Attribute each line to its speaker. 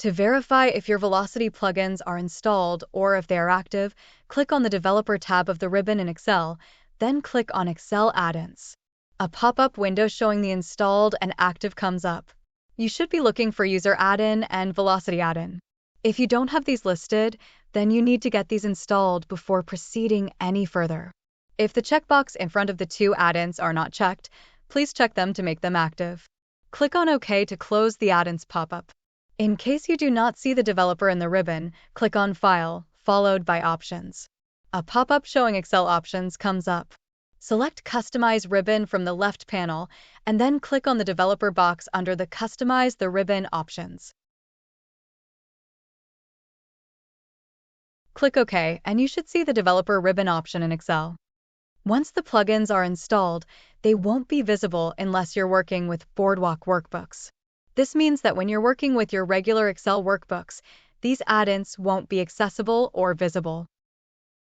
Speaker 1: To verify if your Velocity plugins are installed or if they are active, click on the Developer tab of the ribbon in Excel, then click on Excel Add-ins. A pop-up window showing the installed and active comes up. You should be looking for User Add-in and Velocity Add-in. If you don't have these listed, then you need to get these installed before proceeding any further. If the checkbox in front of the two add-ins are not checked, please check them to make them active. Click on OK to close the add-ins pop-up. In case you do not see the developer in the ribbon, click on File, followed by Options. A pop-up showing Excel options comes up. Select Customize Ribbon from the left panel, and then click on the developer box under the Customize the Ribbon options. Click OK, and you should see the developer ribbon option in Excel. Once the plugins are installed, they won't be visible unless you're working with Boardwalk workbooks. This means that when you're working with your regular Excel workbooks, these add-ins won't be accessible or visible.